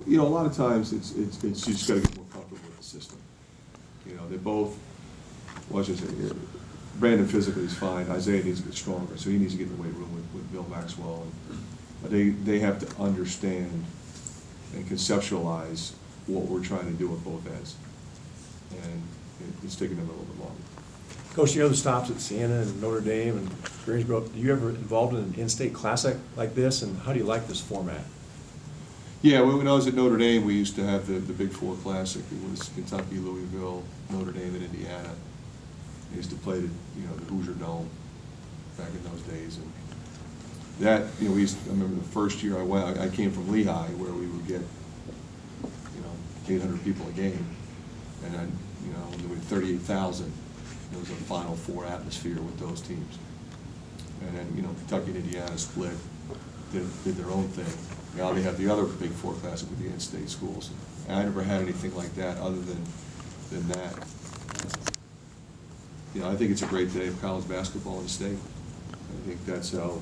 You know, a lot of times it's you just got to get more comfortable with the system. You know, they both. Well, I should say, Brandon physically is fine. Isaiah needs to get stronger, so he needs to get in the weight room with Bill Maxwell. But they have to understand and conceptualize what we're trying to do at both ends, and it's taking them a little bit longer. Coach, you know the stops at Siena and Notre Dame and Greensboro. Do you ever involved in an in-state classic like this, and how do you like this format? Yeah, when I was at Notre Dame, we used to have the Big Four Classic. It was Kentucky, Louisville, Notre Dame, and Indiana. They used to play the Hoosier Dome back in those days, and that I remember the first year I went. I came from Lehigh, where we would get 800 people a game, and then there were 38,000. It was a Final Four atmosphere with those teams, and then Kentucky and Indiana split, did their own thing. Now they have the other Big Four Classic with the in-state schools. And I never had anything like that other than that. I think it's a great day of college basketball in the state. I think that's how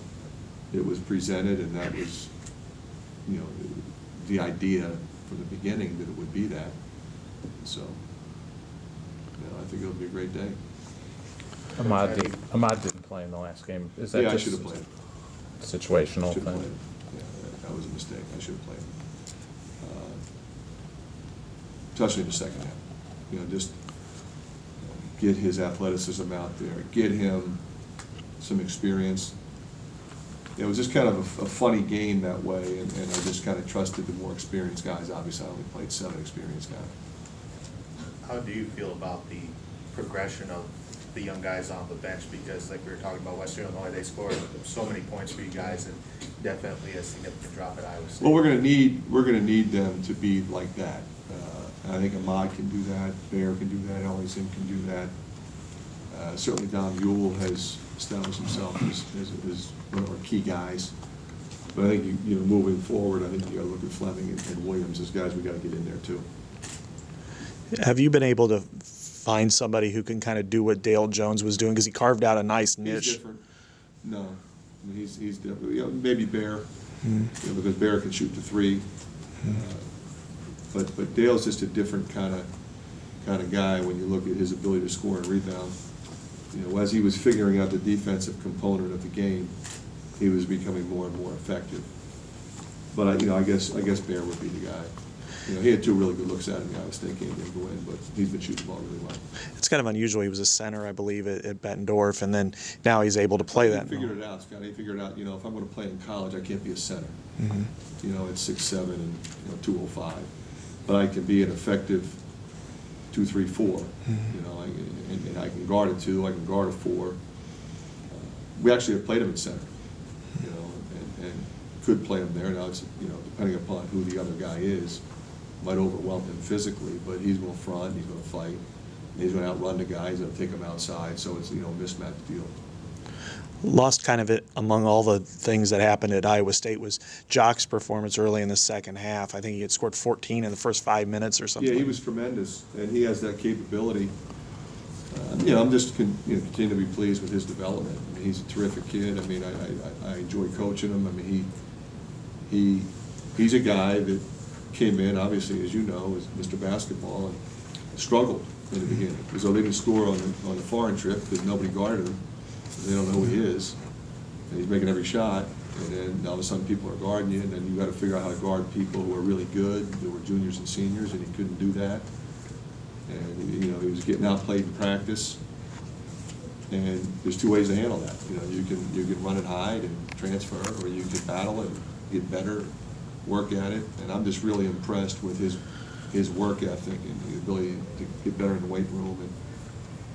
it was presented, and that was, the idea from the beginning that it would be that. So, I think it'll be a great day. Ahmad didn't play in the last game. Is that Yeah, I just should have played. Situational Should have thing? played. Yeah, that was a mistake. I should have played. Especially in the second half. Just get his athleticism out there, get him some experience. It was just kind of a funny game that way, and I just kind of trusted the more experienced guys. Obviously, I only played 7 experienced guys. How do you feel about the progression of the young guys on the bench? Because like we were talking about Western Illinois, they scored so many points for you guys, and definitely a significant drop at Iowa State. Well, we're going to need them to be like that. I think Ahmad can do that. Bear can do that. Ellingson can do that. Certainly Don Buell has established himself as one of our key guys. But I think moving forward, I think you got to look at Fleming and Williams as guys we got to get in there too. Have you been able to find somebody who can kind of do what Dale Jones was doing? Because he carved out a nice niche. He's different. No, I mean, he's different. Maybe Bear, because Bear can shoot the 3. But Dale's just a different kind of guy when you look at his ability to score and rebound. As he was figuring out the defensive component of the game, he was becoming more and more effective. But I guess Bear would be the guy. He had 2 really good looks at him. The Iowa State game didn't go in, but he's been shooting the ball really well. It's kind of unusual. He was a center, I believe, at Bettendorf, and then now he's able to play that. He figured it out, Scott. He figured out, if I'm going to play in college, I can't be a center. At 6'7" and 205, but I can be an effective 2, 3, 4. And I can guard a 2. I can guard a 4. We actually have played him at center. And could play him there. Now it's depending upon who the other guy is, might overwhelm him physically, but he's going to front, he's going to fight, and he's going to outrun the guy, he's going to take him outside, so it's mismatch deal. Lost kind of it among all the things that happened at Iowa State was Jock's performance early in the second half. I think he had scored 14 in the first 5 minutes or something. Yeah, he was tremendous, and he has that capability. I'm just continue to be pleased with his development. I mean, he's a terrific kid. I mean, I enjoy coaching him. I mean, he's a guy that came in, obviously, as you know, as Mr. Basketball, and struggled in the beginning. So they didn't score on the foreign trip because nobody guarded him. They don't know who he is. And he's making every shot, and then all of a sudden people are guarding you, and then you got to figure out how to guard people who are really good, who were juniors and seniors, and he couldn't do that. And he was getting outplayed in practice. And there's 2 ways to handle that. You can run and hide and transfer, or you can battle and get better, work at it. And I'm just really impressed with his work ethic and the ability to get better in the weight room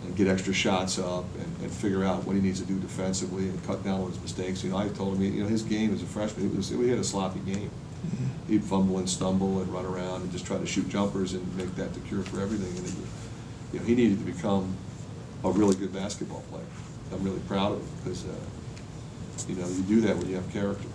and get extra shots up and figure out what he needs to do defensively and cut down on his mistakes. I told him, his game as a freshman, we had a sloppy game. He'd fumble and stumble and run around and just try to shoot jumpers and make that the cure for everything. And he needed to become a really good basketball player. I'm really proud of him because you do that when you have character.